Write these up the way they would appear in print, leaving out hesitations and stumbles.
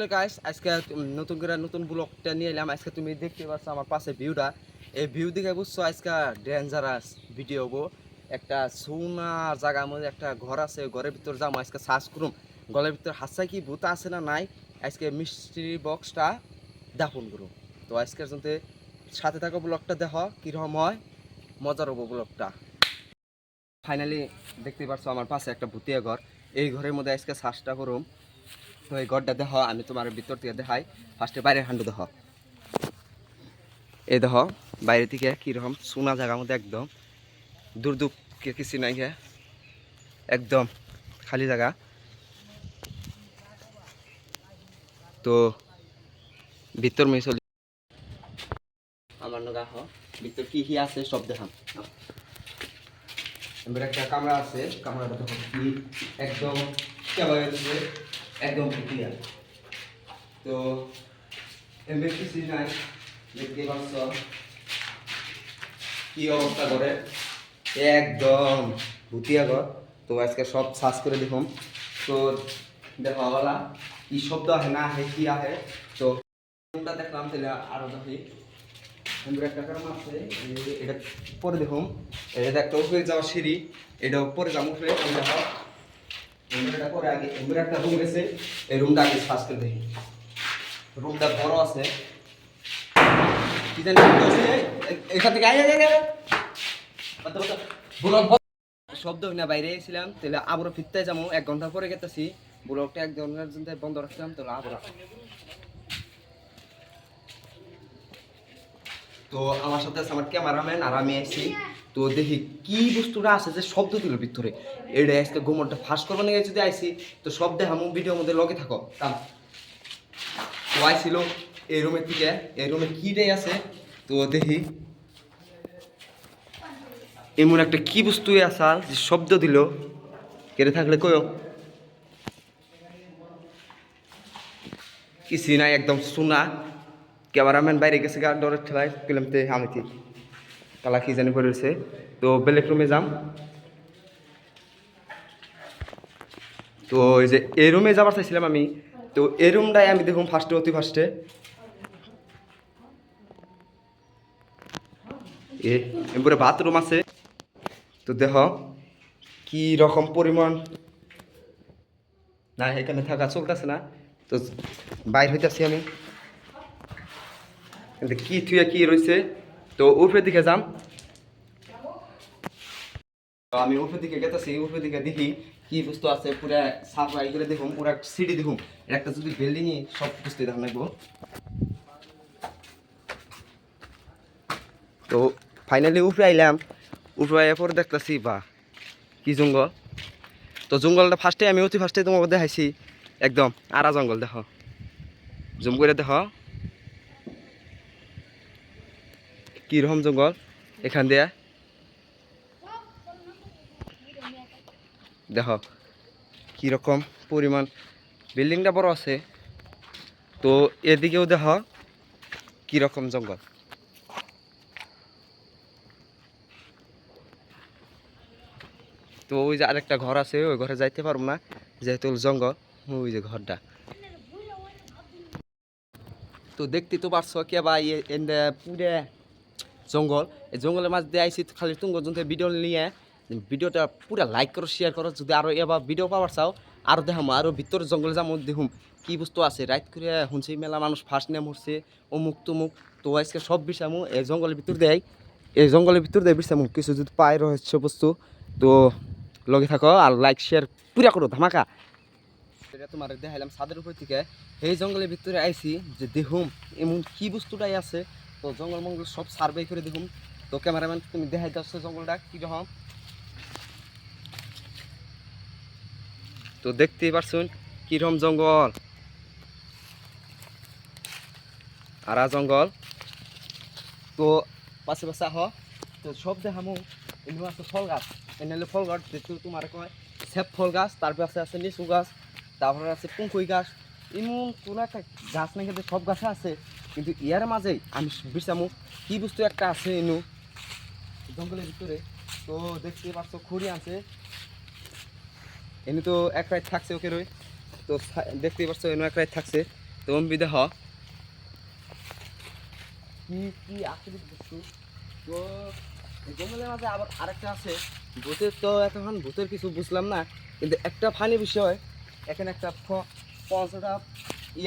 Guys আজকে নতুন করে নতুন ব্লগটা নিয়ে এলাম। আজকে তুমি দেখতে পাচ্ছ আমার পাশে ভিউটা, এই ভিউ দেখে বুঝছো আজকে ডেঞ্জারাস ভিডিও হবো। একটা সোনা জায়গার মধ্যে একটা ঘর আছে, ঘরের ভিতর যাবো আজকে সার্চ করুম ঘরের ভিতর হাসাই কি ভূত আছে না নাই। আজকে মিস্ট্রি বক্সটা দাফন করুম। তো আজকের জন্য সাথে থাকো, ব্লগটা দেখো কিরকম হয়, মজার হবো ব্লগটা। ফাইনালি দেখতে পাচ্ছ আমার পাশে একটা ভূতিয়া ঘর, এই ঘরের মধ্যে আজকে সার্চটা করুম। তো এই ঘরটা দেখ, আমি তোমার ভিতর থেকে দেখাই। ফার্স্টে বাইরের হান্ডু দেখ, এই দেখ বাইরে থেকে কীরকম সোনা জায়গার মধ্যে একদম দূর দূর কিছু নাই, একদম খালি জায়গা। তো ভিতর মেয়ে চলি আমার নগা ভিতর কি কি আছে সব দেখাম। এবার একটা কামরা আছে, কামরাটা দেখো কি একদম একদম ক্লিয়ার। তো এমনি কিছু নাই, দেখতে পাচ্ছ কি অবস্থা করে, একদম ভুতিয়া ঘর। তো আজকে সব সার্চ করে দেখুন। তো দেখা বলা কি শব্দ আহে না আহে কি আহে। তো দেখলাম তাহলে আরো দেখি একটা কারণ আছে, এটা পরে দেখুন। এটা একটা উপরে যাওয়ার সিঁড়ি, এটা পরে যাবো উপরে। এটা পরে আগে একটা রুম গেছে, এই রুমটা আগে সার্চ করে দেখি। রুমটা বড় আছে, কি জানি এখান থেকে শব্দ না বাইরে এসেছিলাম, তাহলে আবারও ফিরতে যাবো। 1 ঘন্টা পরে গেতেছি, ব্লগটা 1 ঘন্টার জন্য বন্ধ রাখছিলাম। তাহলে আবার তো আমার সাথে আছে আমার ক্যামেরাম্যান আর আমি আছি। তো দেখি কি বস্তুটা আছে যে শব্দ দিল ভিতরে, এটা আজকে গোমরটা ফাঁস করবো নিয়ে যদি আইসি। তো সব দেখামো, ভিডিওর মধ্যে লগে থাকো। তো আইছিল এই রুমের থেকে, এই রুমে কিটাই আছে। তো দেখি এমন একটা কি বস্তু আসাল যে শব্দ দিল, কেটে থাকলে কয়ও কিছু নাই, একদম শোনা। ক্যামেরাম্যান বাইরে গেছে গা ডরের ঠেলায় পেলামতে আমি ঠিক কালা কি জানি পড়েছে। তো বেলেগ রুমে যাম। তো ওই যে এই রুমে যাবার চাইছিলাম আমি। তো এই রুমটাই আমি দেখুন ফার্স্টে, অতি ফার্স্টে এরপরে বাথরুম আছে। তো দেখ কি রকম পরিমাণ না এখানে থাকা চলতেছে না। তো বাইর হইতেছি আমি, কিন্তু কি থুয়ে কি রয়েছে। তো উপরের দিকে যাম। তো আমি উপরের দিকে গেতেছি, উপরের দিকে দেখি কি বস্তু আছে। পুরা সাফাই করে দেখুন, পুরা সিঁড়ি দেখুন। একটা যদি বিল্ডিং সব বুঝতে দেখা লাগবো। তো ফাইনালি উপরে আইলাম, উপরে আইয়ার পরে দেখতেছি বা কি জঙ্গল। তো জঙ্গলটা ফার্স্টে আমি অতি ফার্স্টে তোমাকে দেখাইছি, একদম আরা জঙ্গল। দেখো জুম করে দেখো কিরকম জঙ্গল এখান দিয়ে। দেখো কিরকম পরিমাণ, বিল্ডিংটা বড় আছে। তো এদিকেও দেখো কিরকম জঙ্গল। তো ওই যে আরেকটা ঘর আছে, ওই ঘরে যাইতে পারবো না যেহেতু জঙ্গল। ওই যে ঘরটা তো দেখতে তো পারছো কে ভাই, পুরে জঙ্গল। এই জঙ্গলের মাঝ দিয়ে আইসি খালি তুঙ্গ জন্য ভিডিও নিয়ে। ভিডিওটা পুরা লাইক করো, শেয়ার করো। যদি আরো এবার ভিডিও পাওয়ার চাও আরো দেখামো, আরো ভিতরে জঙ্গলে যাবো দেখুম কি বস্তু আছে। রাত করে শুনছি মেলা মানুষ ফার্স্ট নিয়ে মরছে অমুক তুমুক। তো আজকে সব বিষামু এই জঙ্গলের ভিতর দেয়, এই জঙ্গলের ভিতর দিয়ে বিষামু কিছু যদি পাই রহস্য বস্তু। তো লগে থাকো আর লাইক শেয়ার পুরা করো ধামাকা। এটা তোমার দেখাইলাম ছাদের উপর থেকে। এই জঙ্গলের ভিতরে আইসি যে দেখুম এমন কি বস্তুটাই আছে। তো জঙ্গল মঙ্গল সব সার্ভে করে দেখুন। তো ক্যামেরাম্যান তুমি দেখাই যাচ্ছ জঙ্গলটা কীরকম। তো দেখতেই পারছুন কীরকম জঙ্গল, আরা জঙ্গল। তো পাশে পাশে আহ, তো সব দেখামো। এমনি আছে ফল গাছ, এনে ফল গাছ যেহেতু তোমার কয় সেব ফল গাছ। তারপরে আছে লিচু গাছ, তারপরে আছে পুঙ্কুই গাছ। এমন কোনো একটা গাছ নাকি সব গাছে আছে, কিন্তু ইয়ার মাঝেই আমি বিচামু কি বস্তু একটা আছে এনু জঙ্গলের ভিতরে। তো দেখতে পাচ্ছ খুঁড়ি আছে, এনে তো এক রাত থাকছে ওকে রই। তো দেখতেই পাচ্ছ এনু এক রাত থাকছে। তুমি দেখ কি কি আসলে বস্তু। তো এই জঙ্গলের মাঝে আবার আরেকটা আছে ভূতের, তো এখন ভূতের কিছু বুঝলাম না, কিন্তু একটা ফানি বিষয় এখানে একটা পঞ্চটা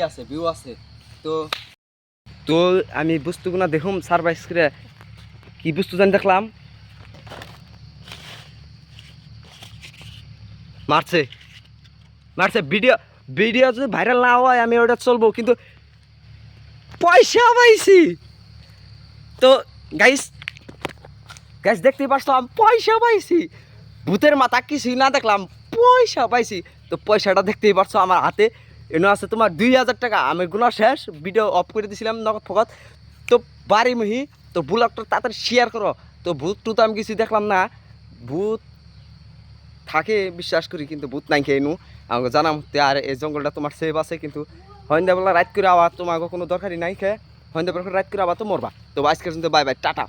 আছে ভিউ আছে। তো তো আমি বস্তুগুলো দেখুম সারপ্রাইজ করে কি বস্তু জানি দেখলাম মারছে মারছে। ভিডিও ভিডিও যদি ভাইরাল না হয় আমি ওটা চলবো, কিন্তু পয়সা পাইছি। তো গাইস গাইস দেখতেই পারছো আমি পয়সা পাইছি, ভূতের মাথা কিছুই না দেখলাম, পয়সা পাইছি। তো পয়সাটা দেখতেই পারছো আমার হাতে এনে আছে তোমার 2000 টাকা। আমি গুণা শেষ, ভিডিও অফ করে দিয়েছিলাম নগদ ফগত। তো বাড়ি মহি তো ব্লগটা তাড়াতাড়ি শেয়ার করো। তো ভূত টুত আমি কিছু দেখলাম না, ভূত থাকে বিশ্বাস করি কিন্তু ভূত নাই খেয়ে নু আমাকে জানাম। আর এই জঙ্গলটা তোমার সেভ আছে, কিন্তু সন্ধ্যাবেলা রাত করে আবার তোমাকে কোনো দরকারই নাই খেয়ে সন্ধ্যাবেলা রাত করে আবার তো মরবা। তো আজকের কিন্তু বাই বাই টাটা।